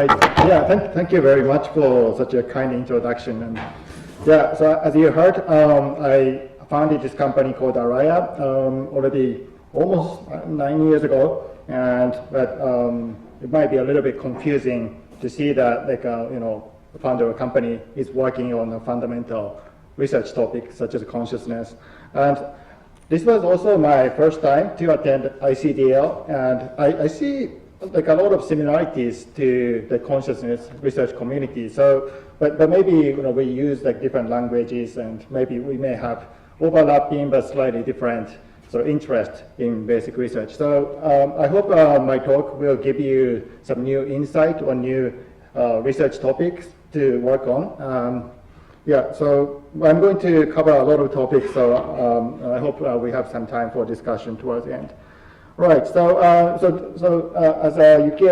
Hi. Yeah, thank you very much for such a kind introduction. And yeah, so as you heard, I founded this company called ARAYA already almost 9 years ago, but it might be a little bit confusing to see that the founder of a company is working on a fundamental research topic such as consciousness. And this was also my first time to attend ICDL, and I see like a lot of similarities to the consciousness research community. So, but maybe we use like different languages, and maybe we may have overlapping but slightly different interest in basic research. So I hope my talk will give you some new insight on new research topics to work on. Yeah, so I'm going to cover a lot of topics, so I hope we have some time for discussion towards the end. Right, so as Yuki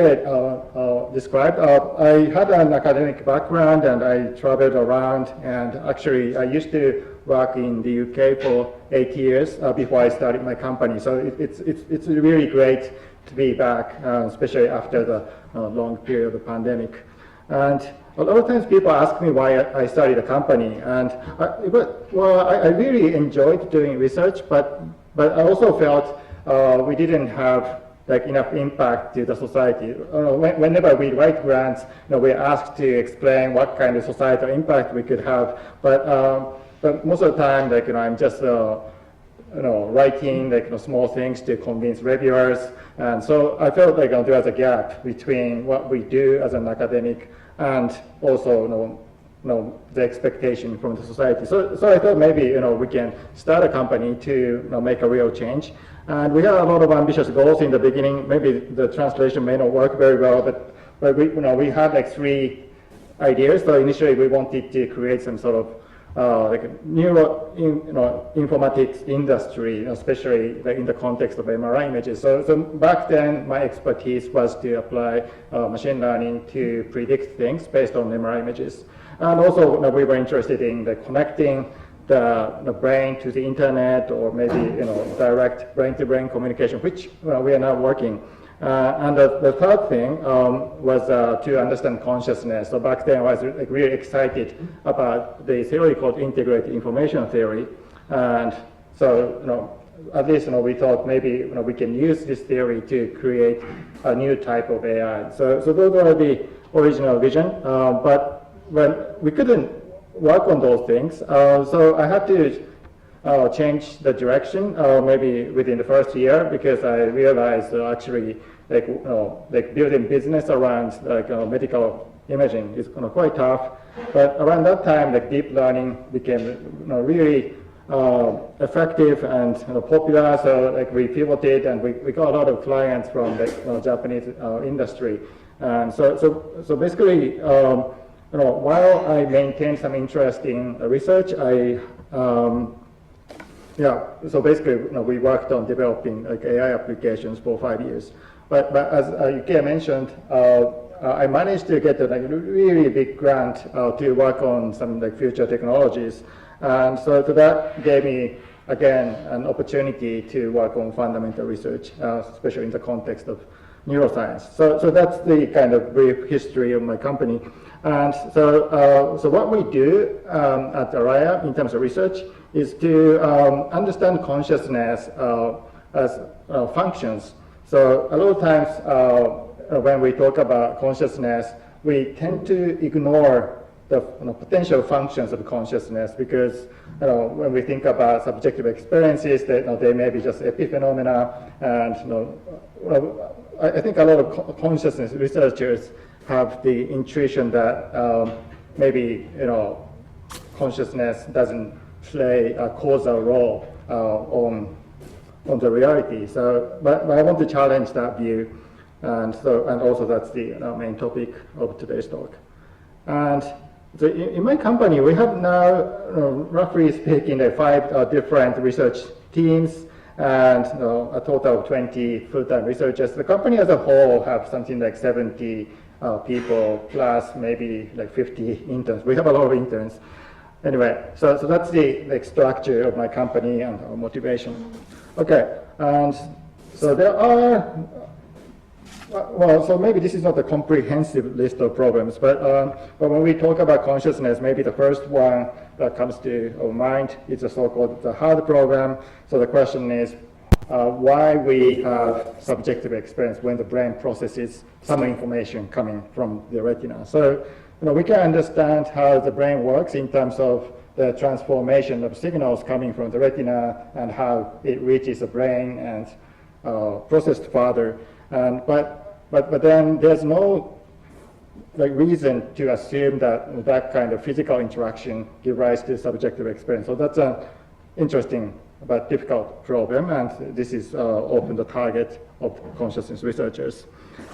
described, I had an academic background and I traveled around, and actually I used to work in the UK for 8 years before I started my company. So it's really great to be back, especially after the long period of the pandemic. And a lot of times people ask me why I started a company, and I really enjoyed doing research, but I also felt we didn't have like enough impact to the society. Whenever we write grants, we're asked to explain what kind of societal impact we could have, but most of the time, I'm just writing small things to convince reviewers, and so I felt like there was a gap between what we do as an academic and also the expectation from the society. So I thought maybe we can start a company to make a real change. And we had a lot of ambitious goals in the beginning. Maybe the translation may not work very well, but we had like 3 ideas. So initially we wanted to create some sort of informatics industry, especially in the context of MRI images. So back then, my expertise was to apply machine learning to predict things based on MRI images. And also, we were interested in connecting the brain to the internet, or maybe direct brain-to-brain communication, which we are now working. And the third thing was to understand consciousness. So back then I was really excited about the theory called integrated information theory. And so at least we thought maybe we can use this theory to create a new type of AI. So those were the original vision. But when we couldn't work on those things, so I had to change the direction maybe within the first year, because I realized actually building business around medical imaging is quite tough. But around that time, deep learning became really effective and popular. So we pivoted, and we got a lot of clients from the Japanese industry. And so basically, while I maintained some interest in research, so basically, we worked on developing AI applications for 5 years. But as Yuki mentioned, I managed to get a really big grant to work on some future technologies, and so that gave me again an opportunity to work on fundamental research, especially in the context of neuroscience. So that's the kind of brief history of my company. And so what we do at ARAYA in terms of research is to understand consciousness as functions. So a lot of times when we talk about consciousness, we tend to ignore the potential functions of consciousness, because when we think about subjective experiences, they may be just epiphenomena, and I think a lot of consciousness researchers have the intuition that maybe consciousness doesn't play a causal role on the reality. So, but I want to challenge that view, and also that's the main topic of today's talk. And so in my company, we have now, roughly speaking, 5 different research teams, and a total of 20 full-time researchers. The company as a whole have something like 70 people, plus maybe 50 interns. We have a lot of interns. Anyway, so that's the structure of my company and our motivation. Okay, and so there are Well, so maybe this is not a comprehensive list of problems, but when we talk about consciousness, maybe the first one that comes to our mind is the so-called the hard problem. So the question is why we have subjective experience when the brain processes some information coming from the retina. So we can understand how the brain works in terms of the transformation of signals coming from the retina and how it reaches the brain and processed further. But then there's no reason to assume that that kind of physical interaction gives rise to subjective experience. So that's an interesting but difficult problem, and this is often the target of consciousness researchers.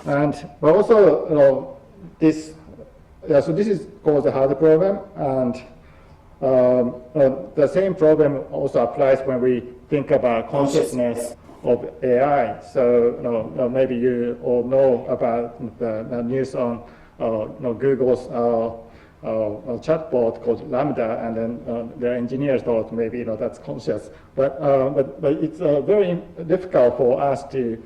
But also, so this is called the hard problem, and the same problem also applies when we think about consciousness of AI. So maybe you all know about the news on Google's chatbot called Lambda, and then the engineers thought maybe that's conscious. But it's very difficult for us to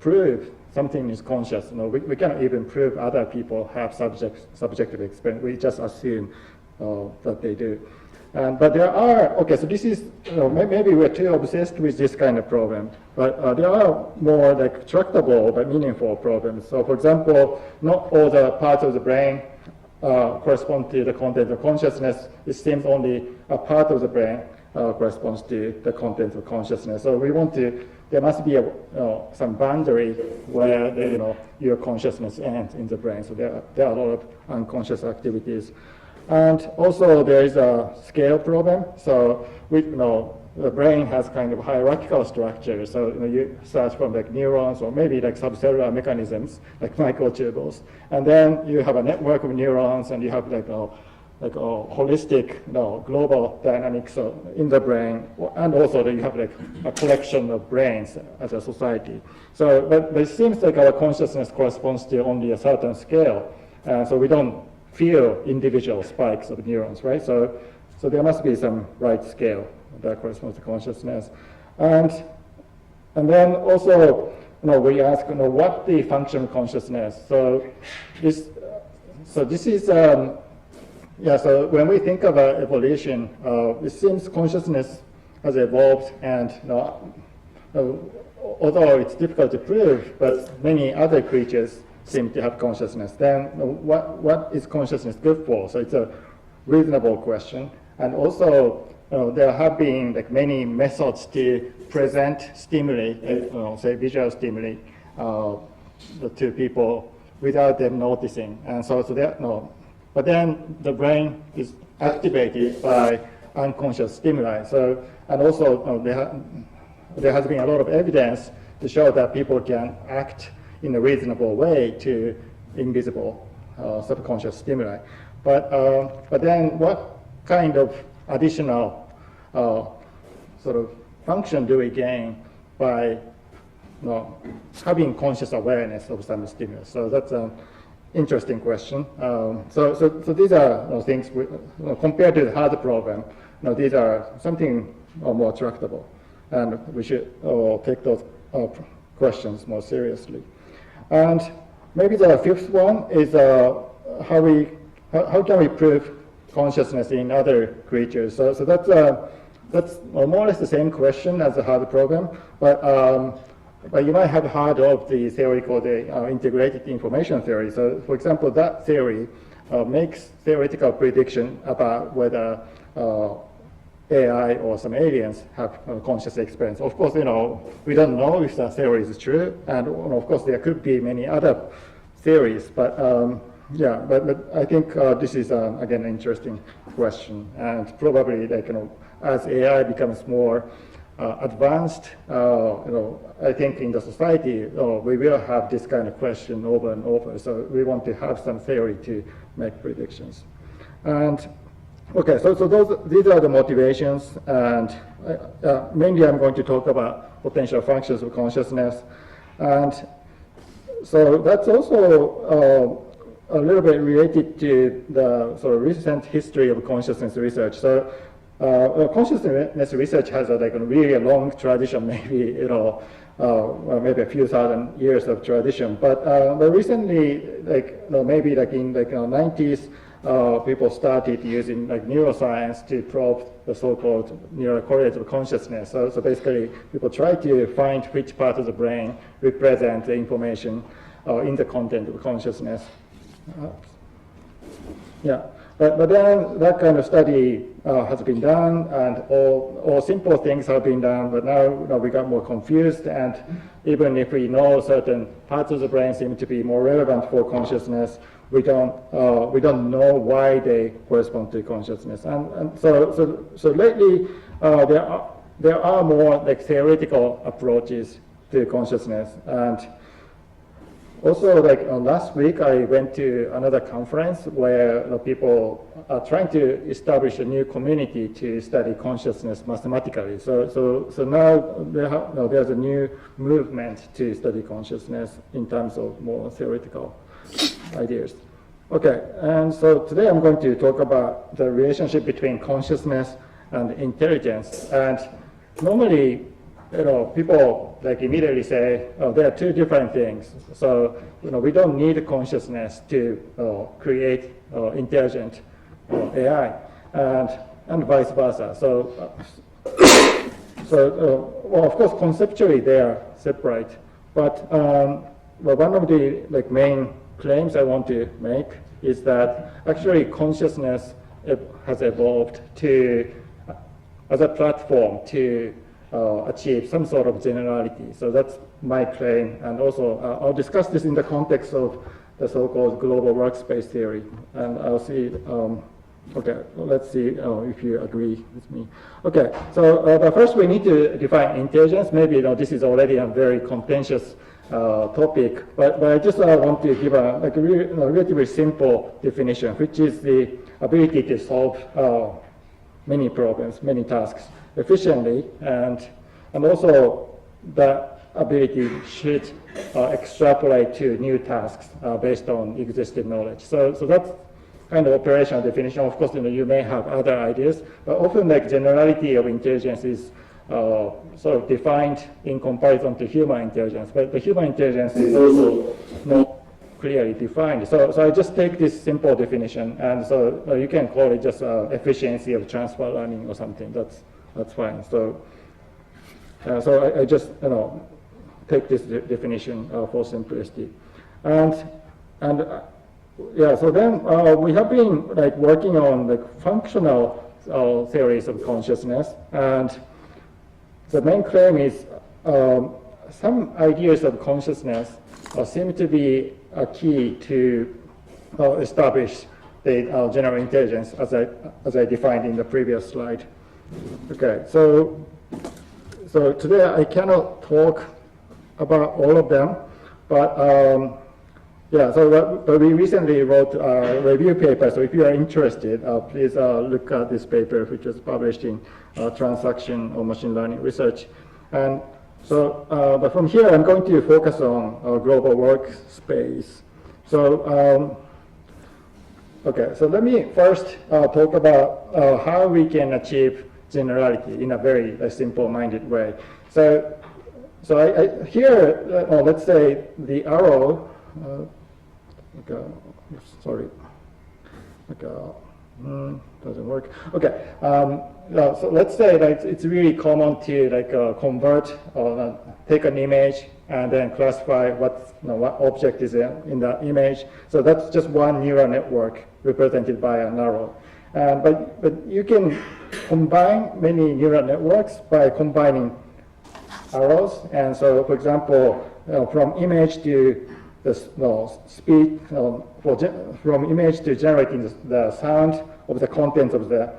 prove something is conscious. We cannot even prove other people have subjective experience. We just assume that they do. But there are, okay, so this is, maybe we're too obsessed with this kind of problem, but there are more tractable but meaningful problems. So for example, not all the parts of the brain correspond to the content of consciousness. It seems only a part of the brain corresponds to the content of consciousness. So we want to, there must be some boundary where your consciousness ends in the brain. So there are a lot of unconscious activities. And also there is a scale problem. So the brain has kind of hierarchical structure. So you start from neurons or maybe subcellular mechanisms like microtubules, and then you have a network of neurons, and you have a holistic global dynamics in the brain, and also you have a collection of brains as a society. So but it seems like our consciousness corresponds to only a certain scale, so we don't feel individual spikes of neurons, right? So there must be some right scale that corresponds to consciousness. And then also, we ask, what the function of consciousness? So this is, so when we think about evolution, it seems consciousness has evolved, and although it's difficult to prove, but many other creatures seem to have consciousness. Then what is consciousness good for? So it's a reasonable question. And also, there have been many methods to present stimuli, say visual stimuli, to people without them noticing. And so but then the brain is activated by unconscious stimuli. So, and also there has been a lot of evidence to show that people can act in a reasonable way to invisible subconscious stimuli. But then what kind of additional sort of function do we gain by having conscious awareness of some stimulus? So that's an interesting question. So these are things, compared to the hard problem, these are something more tractable. And we should take those questions more seriously. And maybe the fifth one is how can we prove consciousness in other creatures? So that's more or less the same question as the hard problem, but you might have heard of the theory called the integrated information theory. So for example, that theory makes theoretical prediction about whether AI or some aliens have conscious experience. Of course, we don't know if that theory is true, and of course there could be many other theories, but but I think this is again an interesting question, and probably as AI becomes more advanced, I think in the society we will have this kind of question over and over. So we want to have some theory to make predictions. And okay, so these are the motivations, and mainly I'm going to talk about potential functions of consciousness. And so that's also a little bit related to the sort of recent history of consciousness research. So consciousness research has a really long tradition, maybe well, maybe a few thousand years of tradition. But recently, maybe in the 90s, people started using neuroscience to probe the so-called neural correlates of consciousness. So basically, people try to find which part of the brain represent the information in the content of consciousness. Yeah. But then that kind of study has been done, and all simple things have been done, but now we got more confused, and even if we know certain parts of the brain seem to be more relevant for consciousness, we don't know why they correspond to consciousness. And so lately there are more theoretical approaches to consciousness. And also, last week, I went to another conference where people are trying to establish a new community to study consciousness mathematically. So now there's a new movement to study consciousness in terms of more theoretical ideas. Okay, and so today I'm going to talk about the relationship between consciousness and intelligence. And normally, people immediately say, oh, there are two different things. So, we don't need consciousness to create intelligent AI, and vice versa. Well, of course, conceptually they are separate. But one of the main claims I want to make is that actually consciousness has evolved as a platform to achieve some sort of generality. So that's my claim, and also I'll discuss this in the context of the so-called global workspace theory, and I'll see, okay, let's see if you agree with me. Okay, so but first we need to define intelligence. Maybe this is already a very contentious topic, but I just want to give a relatively simple definition, which is the ability to solve many problems, many tasks efficiently, and also the ability should extrapolate to new tasks based on existing knowledge. So that's kind of operational definition. Of course, you may have other ideas, but often generality of intelligence is sort of defined in comparison to human intelligence, but the human intelligence is also not clearly defined. So I just take this simple definition, and so you can call it just efficiency of transfer learning or something. That's fine. So I just take this definition for simplicity, and yeah. So then we have been working on functional theories of consciousness, and the main claim is some ideas of consciousness seem to be a key to establish the general intelligence as I defined in the previous slide. Okay, so today I cannot talk about all of them, but yeah, but we recently wrote a review paper, so if you are interested, please look at this paper, which was published in Transaction or Machine Learning Research. And so, but from here I'm going to focus on global workspace. So, okay, so let me first talk about how we can achieve generality in a very simple-minded way. So here, let's say the arrow. Okay, sorry. Okay, doesn't work. Okay, so let's say that it's really common to convert or take an image and then classify what object is in the image. So that's just one neural network represented by an arrow. But you can combine many neural networks by combining arrows. And so, for example, from image to the speed, from image to generating the sound of the contents of the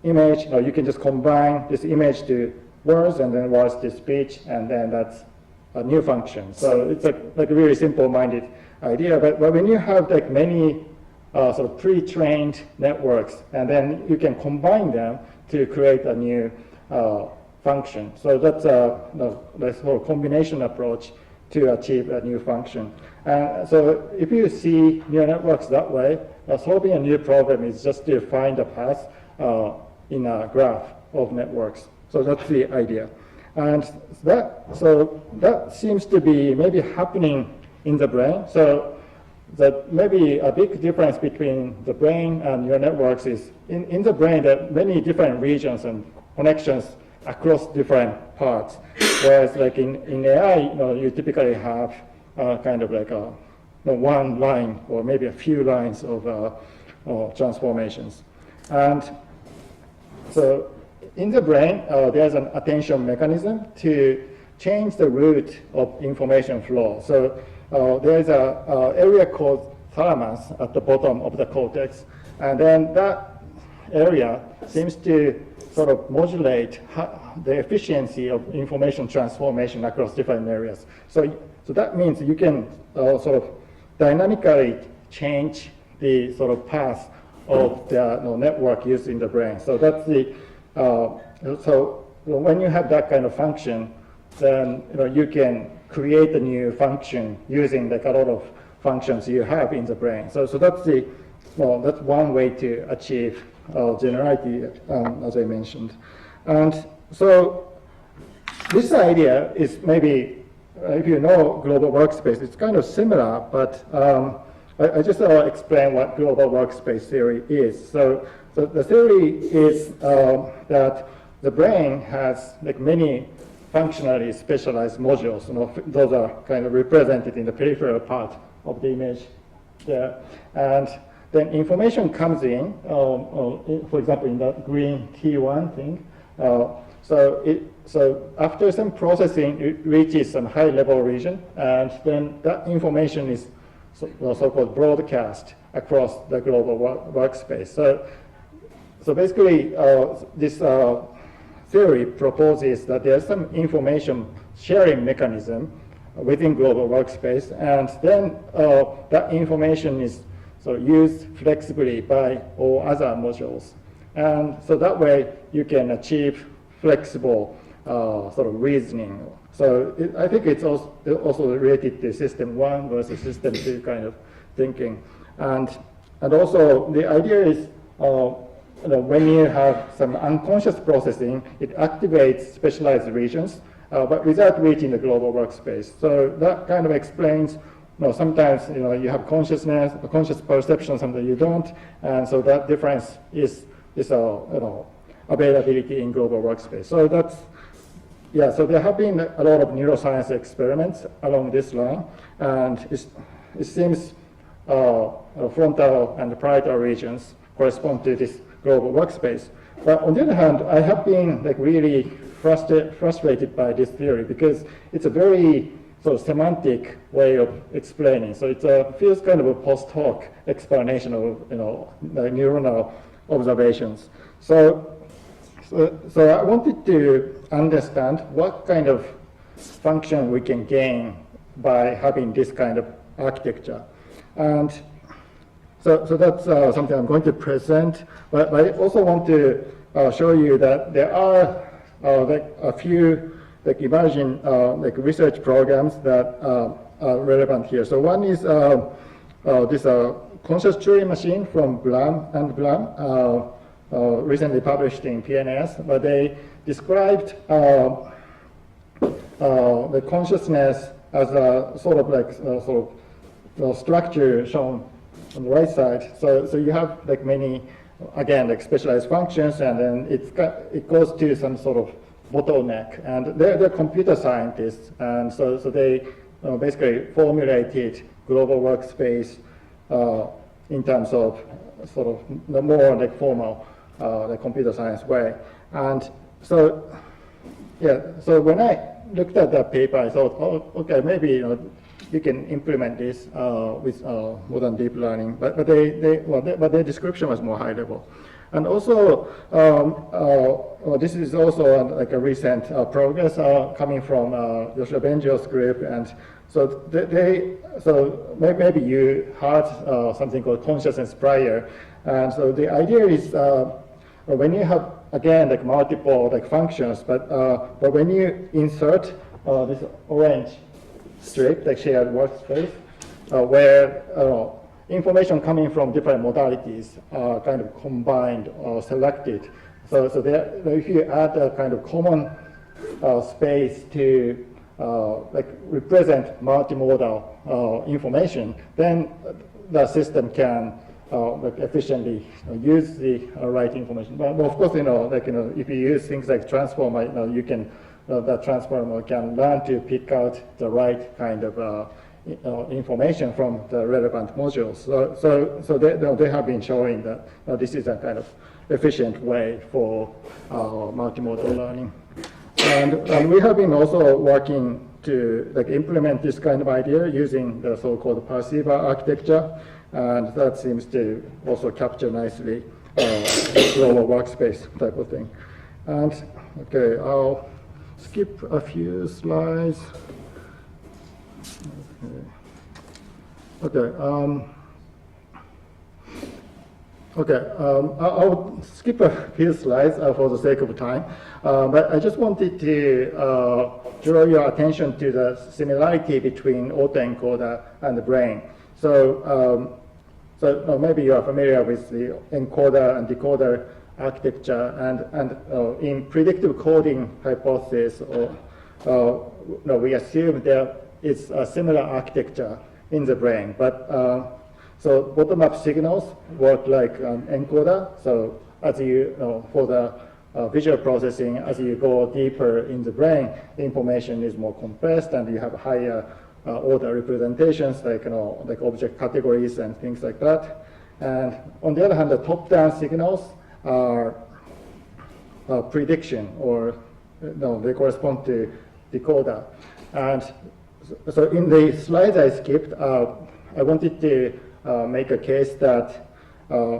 image, you can just combine this image to words and then words to speech, and then that's a new function. So it's like a really simple-minded idea. But when you have many sort of pre-trained networks, and then you can combine them to create a new function. So that's this whole combination approach to achieve a new function. So if you see neural networks that way, solving a new problem is just to find a path in a graph of networks. So that's the idea. And that seems to be maybe happening in the brain. So that maybe a big difference between the brain and neural networks is in the brain there are many different regions and connections across different parts. Whereas like in AI, you typically have kind of like one line or maybe a few lines of transformations. And so in the brain, there's an attention mechanism to change the route of information flow. So there's an area called thalamus at the bottom of the cortex, and then that area seems to sort of modulate the efficiency of information transformation across different areas. So that means you can sort of dynamically change the sort of path of the network used in the brain. So that's the so when you have that kind of function, then you can create a new function using like a lot of functions you have in the brain. So that's the that's one way to achieve generality, as I mentioned. And so this idea is maybe, if you know global workspace, it's kind of similar, but I just explain what global workspace theory is. So the theory is that the brain has like many functionally specialized modules. Those are kind of represented in the peripheral part of the image there. And then information comes in, for example, in the green T1 thing. So after some processing, it reaches some high-level region, and then that information is so-called broadcast across the global workspace. So basically, this theory proposes that there's some information sharing mechanism within global workspace, and then that information is used flexibly by all other modules. And so that way you can achieve flexible sort of reasoning. So I think it's also related to system 1 versus system 2 kind of thinking. And also the idea is when you have some unconscious processing, it activates specialized regions, but without reaching the global workspace. So that kind of explains, sometimes you have consciousness, a conscious perception, sometimes you don't, and so that difference is availability in global workspace. So that's, so there have been a lot of neuroscience experiments along this line, and it seems frontal and parietal regions correspond to this global workspace. But on the other hand, I have been really frustrated by this theory because it's a very sort of semantic way of explaining. So it feels kind of a post hoc explanation of neuronal observations. So I wanted to understand what kind of function we can gain by having this kind of architecture. And so that's something I'm going to present, but I also want to show you that there are a few emerging research programs that are relevant here. So one is this conscious Turing machine from Blum and Blum, recently published in PNAS, but they described the consciousness as a sort of structure shown on the right side. So you have many, again, specialized functions, and then it goes to some sort of bottleneck. And they're computer scientists, and so they basically formulated global workspace in terms of sort of the more formal the computer science way. And so when I looked at that paper, I thought, okay, maybe you can implement this with modern deep learning, but their description was more high level. And also, this is also a recent progress coming from Yoshua Bengio's group, and so maybe you heard something called consciousness prior, and so the idea is when you have again multiple functions, but when you insert this orange strip, shared workspace, where information coming from different modalities are kind of combined or selected So there, if you add a kind of common space to like represent multimodal information, then the system can like efficiently use the right information. But of course, like if you use things like transformer, you can that transformer can learn to pick out the right kind of information from the relevant modules. So they have been showing that this is a kind of efficient way for multimodal learning. And we have been also working to like implement this kind of idea using the so-called perceiver architecture, and that seems to also capture nicely global workspace type of thing. And okay, I'll skip a few slides. Okay. I'll skip a few slides for the sake of time, but I just wanted to draw your attention to the similarity between autoencoder and the brain. So, maybe you are familiar with the encoder and decoder architecture, and in predictive coding hypothesis, we assume there is a similar architecture in the brain, but so bottom-up signals work like an encoder. So as you for the visual processing, as you go deeper in the brain, the information is more compressed, and you have higher order representations like like object categories and things like that. And on the other hand, the top-down signals are prediction, or they correspond to decoder. And so in the slides I skipped, I wanted to make a case that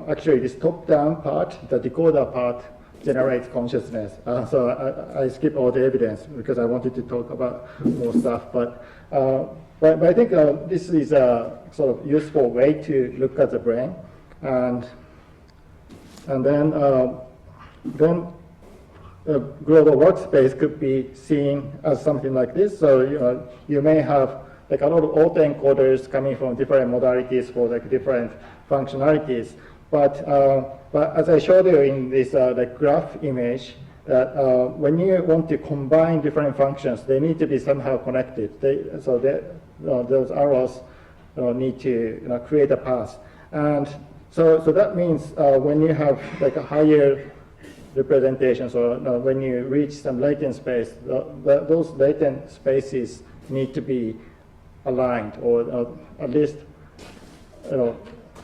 actually this top-down part, the decoder part, generates consciousness. So I skipped all the evidence because I wanted to talk about more stuff. But I think this is a sort of useful way to look at the brain, and then global workspace could be seen as something like this. So you may have like a lot of autoencoders coming from different modalities for like different functionalities. But as I showed you in this like graph image, that when you want to combine different functions, they need to be somehow connected. Those arrows need to create a path. And so that means when you have like a higher representations, or when you reach some latent space, those latent spaces need to be aligned, or at least,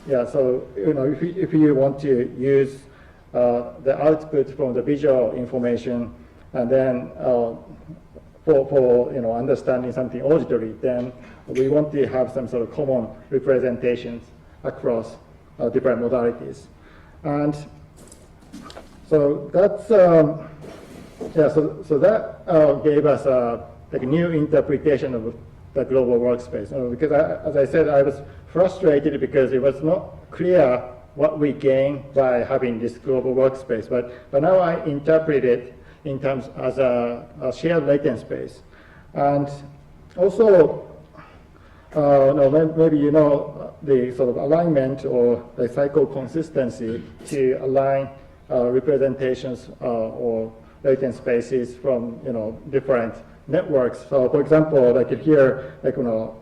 yeah. So if you want to use the output from the visual information, and then for understanding something auditory, then we want to have some sort of common representations across different modalities. And so that's yeah. So that gave us like a new interpretation of the global workspace. Because as I said, I was frustrated because it was not clear what we gain by having this global workspace. But now I interpret it in terms as a shared latent space, and also maybe the sort of alignment or the cycle consistency to align representations or latent spaces from different networks. So for example, like here, like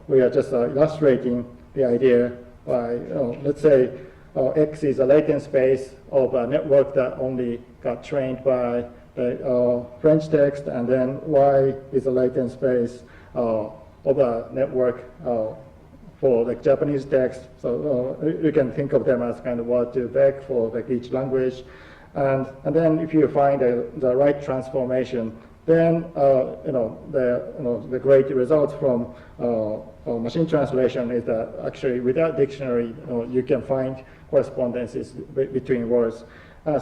we are just illustrating the idea by let's say X is a latent space of a network that only got trained by the French text, and then Y is a latent space of a network for like Japanese text. So you can think of them as kind of word to vec for like each language. And then if you find the right transformation, then the great results from machine translation is that actually without dictionary, you can find correspondences between words.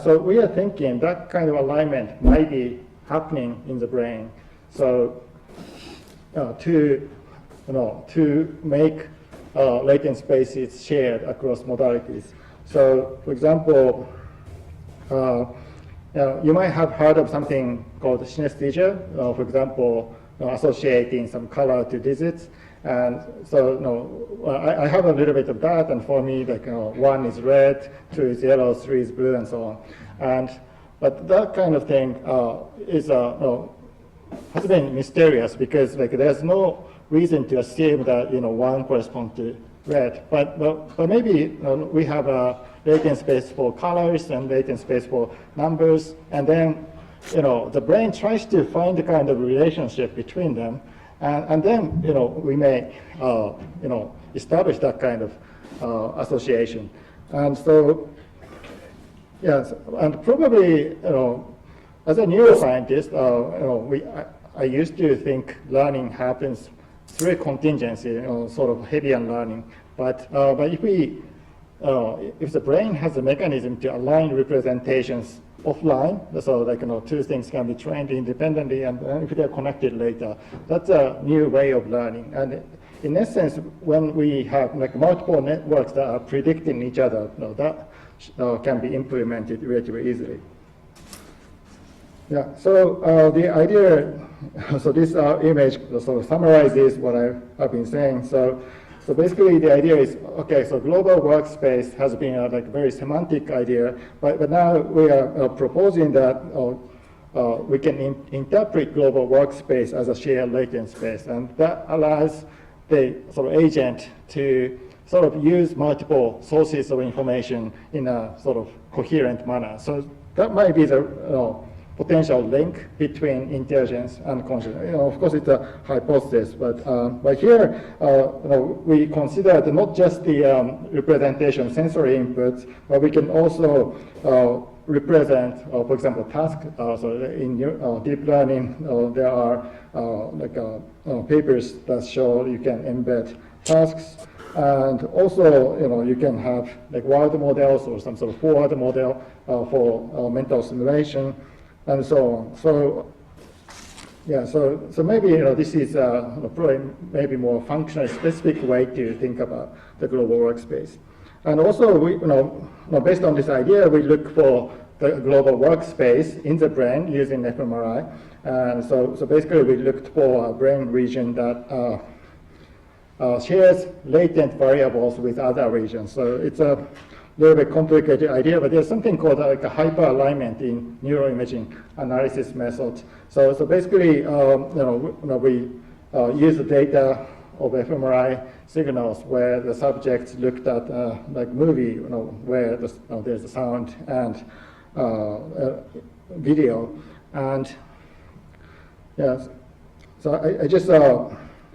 So we are thinking that kind of alignment might be happening in the brain. So to make latent spaces shared across modalities. So for example, you might have heard of something called synesthesia, for example, associating some color to digits. And so I have a little bit of that, and for me, like 1 is red, 2 is yellow, 3 is blue, and so on. But that kind of thing is has been mysterious because like there's no reason to assume that one corresponds to red. But maybe we have a latent space for colors and latent space for numbers, and then the brain tries to find the kind of relationship between them, and then we may establish that kind of association. And so yes, and probably as a neuroscientist, I used to think learning happens through contingency, sort of Hebbian learning. But if the brain has a mechanism to align representations offline, so like two things can be trained independently, and if they are connected later, that's a new way of learning. And in essence, when we have like multiple networks that are predicting each other, that can be implemented relatively easily. Yeah, so the idea, so this image sort of summarizes what I've been saying. So basically the idea is, okay, so global workspace has been a like very semantic idea, but now we are proposing that we can interpret global workspace as a shared latent space, and that allows the sort of agent to sort of use multiple sources of information in a sort of coherent manner. So that might be the potential link between intelligence and consciousness. Of course, it's a hypothesis, but here we consider not just the representation sensory inputs, but we can also represent, for example, tasks. So in deep learning, there are papers that show you can embed tasks, and also you can have like word models or some sort of forward model for mental simulation, and so on. So yeah, so maybe this is probably maybe more functional specific way to think about the global workspace. And also we based on this idea, we look for the global workspace in the brain using fMRI. And so basically we looked for a brain region that shares latent variables with other regions. So it's a little bit complicated idea, but there's something called like a hyperalignment in neuroimaging analysis method. So basically, we use the data of fMRI signals where the subjects looked at like movie, where there's a sound and video, and yes. So I just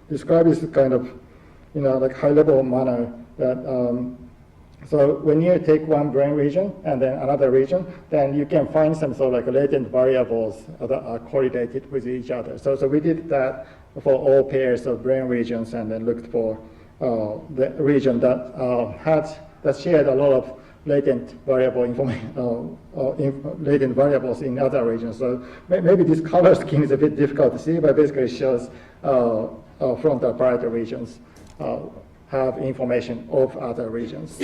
describe this kind of like high-level manner that. So when you take one brain region and then another region, then you can find some sort of like latent variables that are correlated with each other. So we did that for all pairs of brain regions, and then looked for the region that shared a lot of latent variable information, latent variables in other regions. So maybe this color scheme is a bit difficult to see, but basically it shows frontal parietal regions have information of other regions.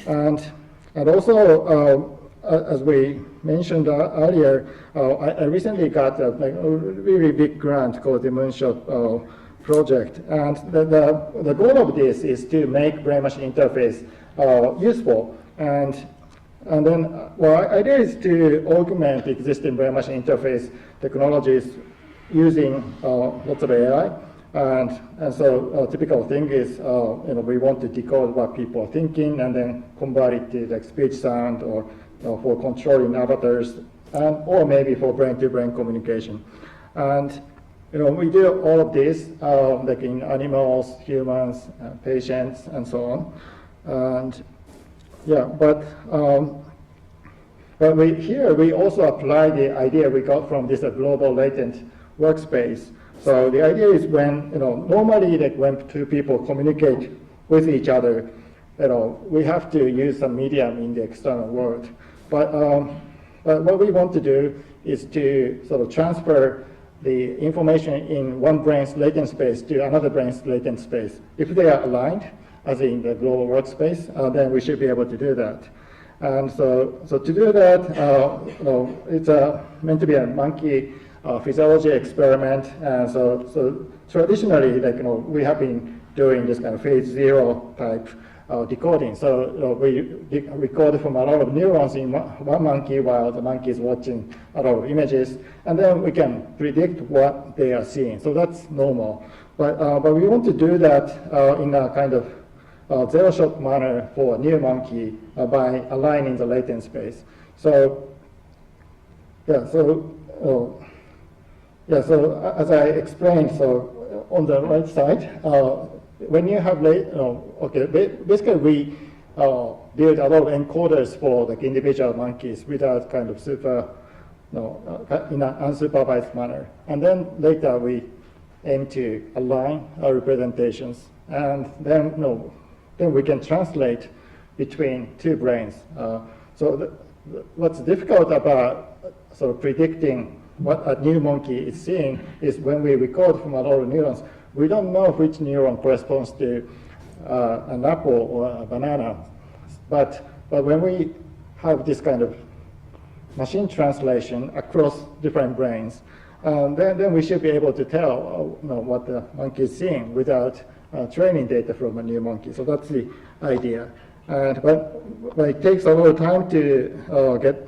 And also, as we mentioned earlier, I recently got a really big grant called the Moonshot project. And the goal of this is to make brain-machine interface useful. And then, well, idea is to augment existing brain-machine interface technologies using lots of AI. And so a typical thing is, we want to decode what people are thinking and then convert it to like speech sound, or for controlling avatars, or maybe for brain-to-brain communication. And we do all of this like in animals, humans, patients, and so on. And yeah, but here we also apply the idea we got from this global latent workspace. So the idea is when, normally like when two people communicate with each other, we have to use some medium in the external world. But what we want to do is to sort of transfer the information in one brain's latent space to another brain's latent space. If they are aligned, as in the global workspace, then we should be able to do that. And so to do that, it's meant to be a monkey physiology experiment. And so traditionally, like we have been doing this kind of phase 0 type decoding. So we record from a lot of neurons in one monkey while the monkey is watching a lot of images, and then we can predict what they are seeing. So that's normal. But we want to do that in a kind of zero-shot manner for a new monkey by aligning the latent space. So so as I explained, so on the right side, when you have basically we build a lot of encoders for like individual monkeys without kind of in an unsupervised manner, and then later we aim to align our representations, and then we can translate between two brains. So what's difficult about sort of predicting what a new monkey is seeing is when we record from a lot of neurons, we don't know which neuron corresponds to an apple or a banana. But when we have this kind of machine translation across different brains, then we should be able to tell what the monkey is seeing without training data from a new monkey. So that's the idea. But it takes a lot of time to get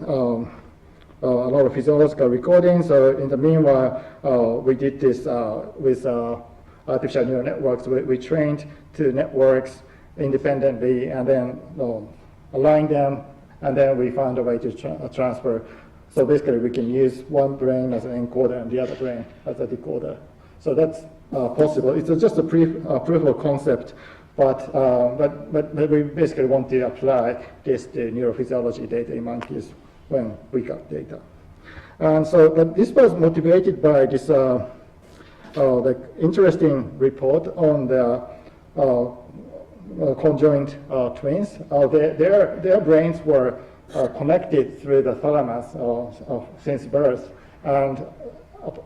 a lot of physiological recording. So in the meanwhile, we did this with artificial neural networks. We trained two networks independently and then aligned them, and then we found a way to transfer. So basically we can use one brain as an encoder and the other brain as a decoder. So that's possible. It's just a proof of concept, but we basically want to apply this to neurophysiology data in monkeys when we got data. And so this was motivated by this like interesting report on the conjoined twins. Their brains were connected through the thalamus since birth, and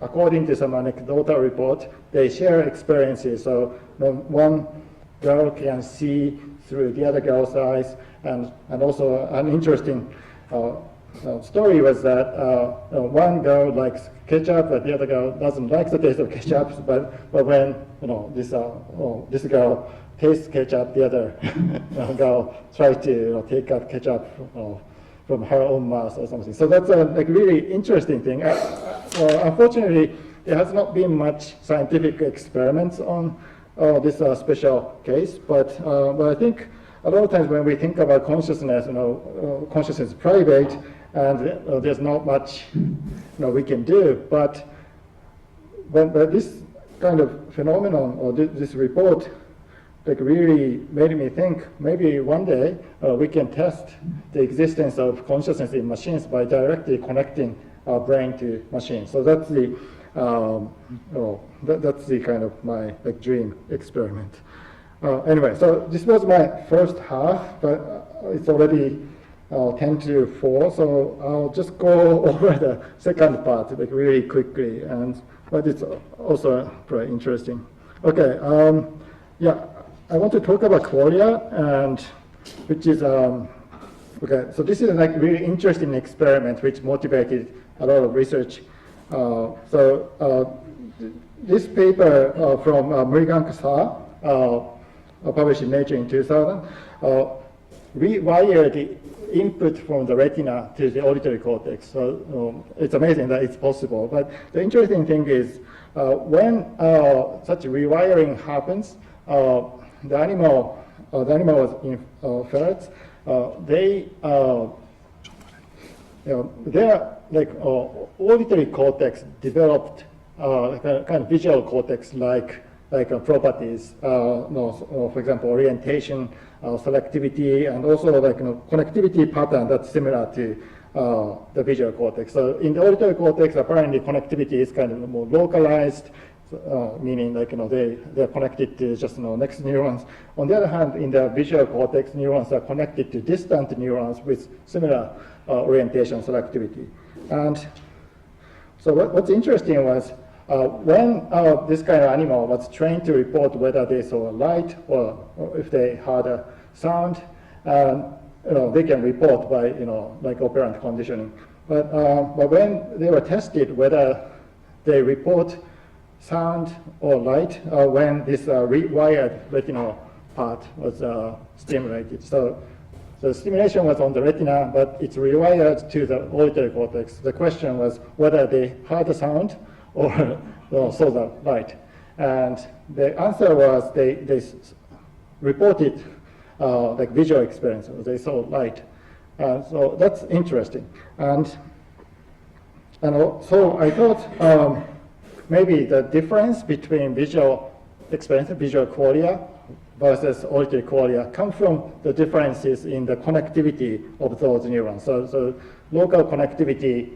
according to some anecdotal report, they share experiences. So one girl can see through the other girl's eyes, and also an interesting story was that one girl likes ketchup, but the other girl doesn't like the taste of ketchup. But when this girl tastes ketchup, the other girl tries to take out ketchup from her own mouth or something. So that's a really interesting thing. Unfortunately, there has not been much scientific experiments on this special case, but I think a lot of times when we think about consciousness, consciousness is private, and there's not much we can do. But this kind of phenomenon or this report really made me think maybe one day we can test the existence of consciousness in machines by directly connecting our brain to machines. So that's the that's the kind of my dream experiment. Anyway, so this was my first half, but it's already 10 to 4, so I'll just go over the second part really quickly, but it's also pretty interesting. Okay, I want to talk about qualia, and which is okay. So this is a really interesting experiment which motivated a lot of research. This paper from Murugan-Sa, published in Nature in 2000, rewired the input from the retina to the auditory cortex. So it's amazing that it's possible. But the interesting thing is when such rewiring happens, the animal was in ferrets. Their auditory cortex developed kind of visual cortex like properties. For example, orientation, selectivity, and also connectivity pattern that's similar to the visual cortex. So in the auditory cortex, apparently connectivity is kind of more localized, meaning they're connected to just next neurons. On the other hand, in the visual cortex, neurons are connected to distant neurons with similar orientation selectivity. And so what's interesting was when this kind of animal was trained to report whether they saw a light or if they heard a sound, they can report by operant conditioning. But when they were tested whether they report sound or light when this rewired retinal part was stimulated. So the stimulation was on the retina, but it's rewired to the auditory cortex. The question was whether they heard the sound or saw the light. And the answer was they reported like visual experience. They saw light. So that's interesting. And so I thought maybe the difference between visual experience, visual qualia, versus auditory qualia come from the differences in the connectivity of those neurons. So local connectivity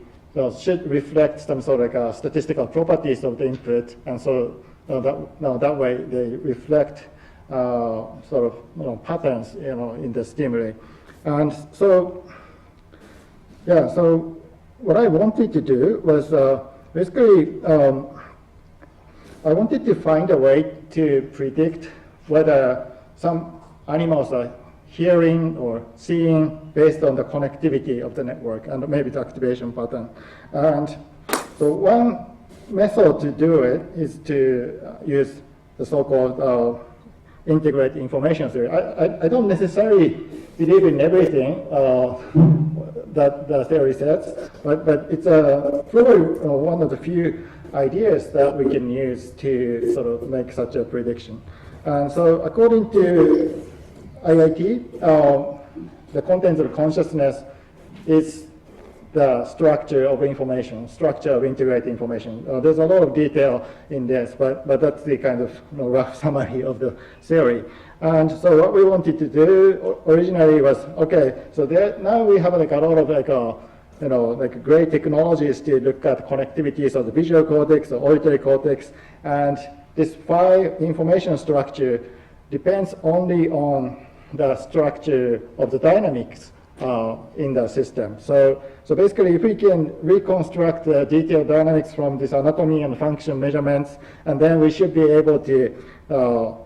should reflect some sort of like statistical properties of the input, and so that way they reflect sort of patterns in the stimuli. And so yeah, so what I wanted to do was basically I wanted to find a way to predict whether some animals are hearing or seeing based on the connectivity of the network and maybe the activation pattern. And so one method to do it is to use the so-called integrated information theory. I don't necessarily believe in everything that the theory says, but it's probably one of the few ideas that we can use to sort of make such a prediction. And so according to IIT, the content of consciousness is the structure of information, structure of integrated information. There's a lot of detail in this, but that's the kind of rough summary of the theory. And so what we wanted to do originally was, okay, so now we have like a lot of like great technologies to look at connectivities of the visual cortex, or auditory cortex, and this phi information structure depends only on the structure of the dynamics in the system. So basically, if we can reconstruct the detailed dynamics from this anatomy and function measurements, and then we should be able to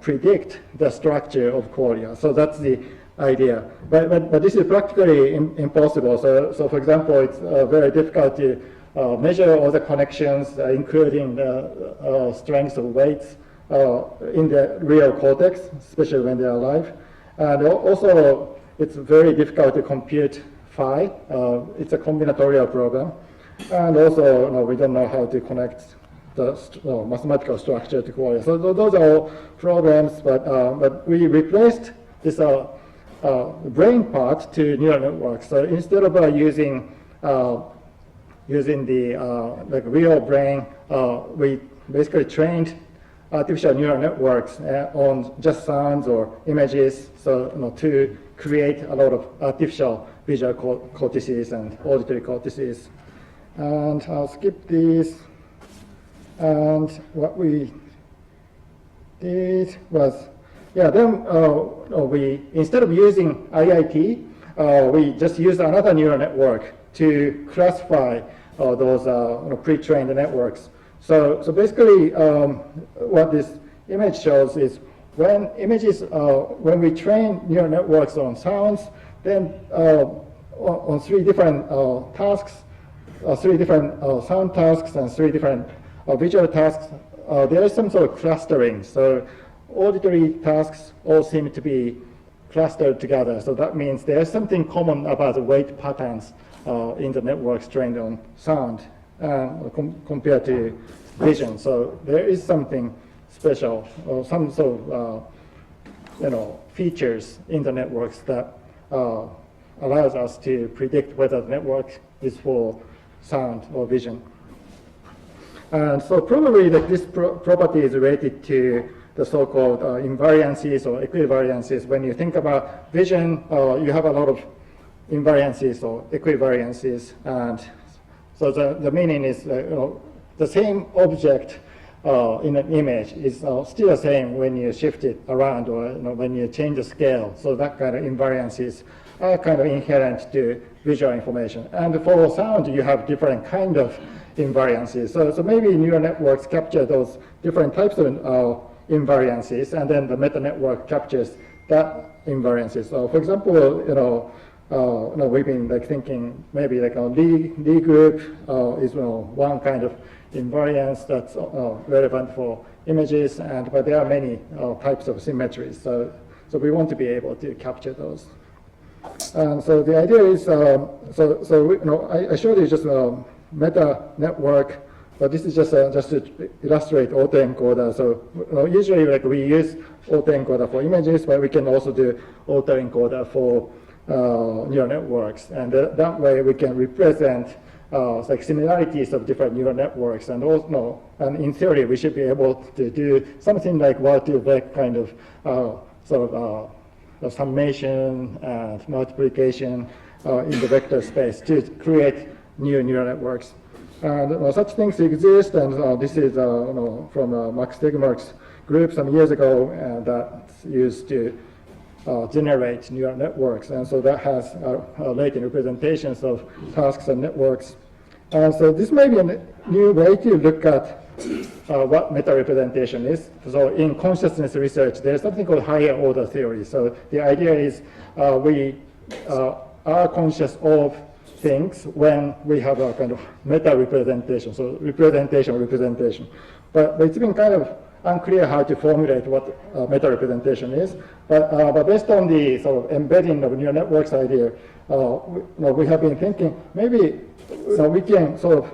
predict the structure of qualia. So that's the idea. But this is practically impossible. So for example, it's very difficult to measure all the connections, including the strengths of weights in the real cortex, especially when they are alive. And also, it's very difficult to compute phi. It's a combinatorial program. And also, we don't know how to connect the mathematical structure to qualia. So those are all problems, but we replaced this brain part to neural networks. So instead of using the like real brain, we basically trained artificial neural networks on just sounds or images, so to create a lot of artificial visual cortices and auditory cortices. And I'll skip these. And what we did was, then we, instead of using IIT, we just used another neural network to classify those pre-trained networks. So basically, what this image shows is when we train neural networks on sounds, then on three different tasks, three different sound tasks and three different visual tasks, there is some sort of clustering. So auditory tasks all seem to be clustered together. So that means there's something common about the weight patterns in the networks trained on sound compared to vision. So there is something special, or some sort of features in the networks that allows us to predict whether the network is for sound or vision. And so probably that this property is related to the so-called invariances or equivariances. When you think about vision, you have a lot of invariances or equivariances, and so the meaning is the same object in an image is still the same when you shift it around or when you change the scale. So that kind of invariances are kind of inherent to visual information. And for sound, you have different kind of invariances. So maybe neural networks capture those different types of invariances, and then the meta network captures that invariances. So for example, we've been thinking maybe D group is one kind of invariance that's relevant for images, but there are many types of symmetries. So So we want to be able to capture those. And so the idea is, I showed you just a meta network, but this is just to illustrate autoencoder. So usually we use autoencoder for images, but we can also do autoencoder for neural networks. And that way we can represent similarities of different neural networks. And also, and in theory, we should be able to do something like word-to-vec kind of summation and multiplication in the vector space to create new neural networks. And such things exist, and this is from Max Tegmark's group some years ago, and that's used to generate neural networks. And so that has latent representations of tasks and networks. And so this may be a new way to look at what meta-representation is. So in consciousness research, there's something called higher order theory. So the idea is we are conscious of things when we have a kind of meta-representation, so representation. But it's been kind of unclear how to formulate what meta-representation is. But based on the sort of embedding of neural networks idea, we have been thinking maybe we can sort of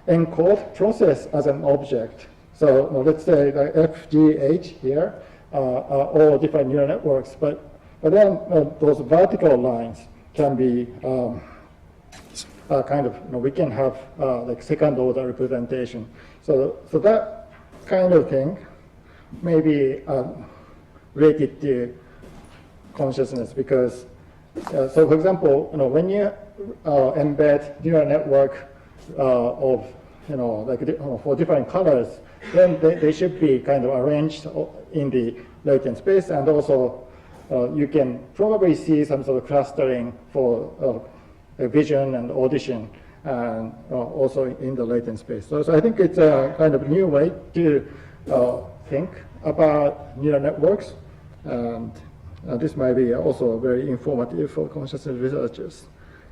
encode process as an object. So let's say the F, G, H here are all different neural networks, but then those vertical lines can be we can have like second order representation. So that kind of thing may be related to consciousness because, so for example, when you embed neural network of for different colors, then they should be kind of arranged in the latent space, and also you can probably see some sort of clustering for vision and audition, and also in the latent space. So I think it's a kind of new way to think about neural networks, and this might be also very informative for consciousness researchers.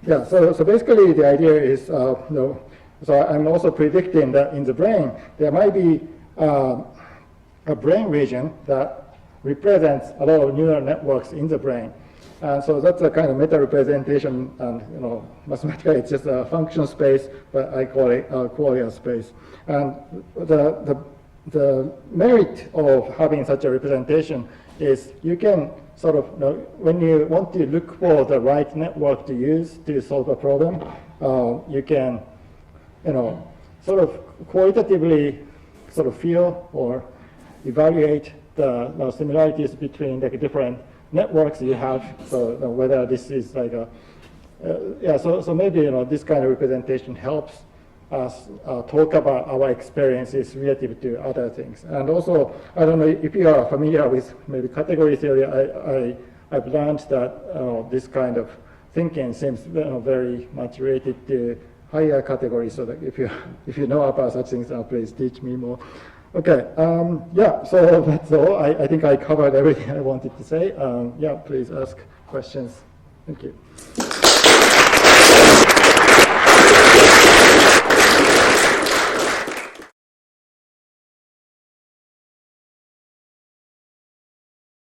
Yeah, so basically the idea is, so I'm also predicting that in the brain, there might be a brain region that represents a lot of neural networks in the brain. And so that's a kind of meta-representation, and mathematically it's just a function space, but I call it a qualia space. And the merit of having such a representation is you can sort of, when you want to look for the right network to use to solve a problem, you can, sort of qualitatively sort of feel or evaluate the similarities between the different networks you have. So whether this is like a, so maybe, this kind of representation helps us talk about our experiences relative to other things. And also, I don't know if you are familiar with maybe category theory, I've learned that this kind of thinking seems very much related to higher categories. So that if you know about such things, please teach me more. Okay, so that's all. I think I covered everything I wanted to say. Please ask questions. Thank you.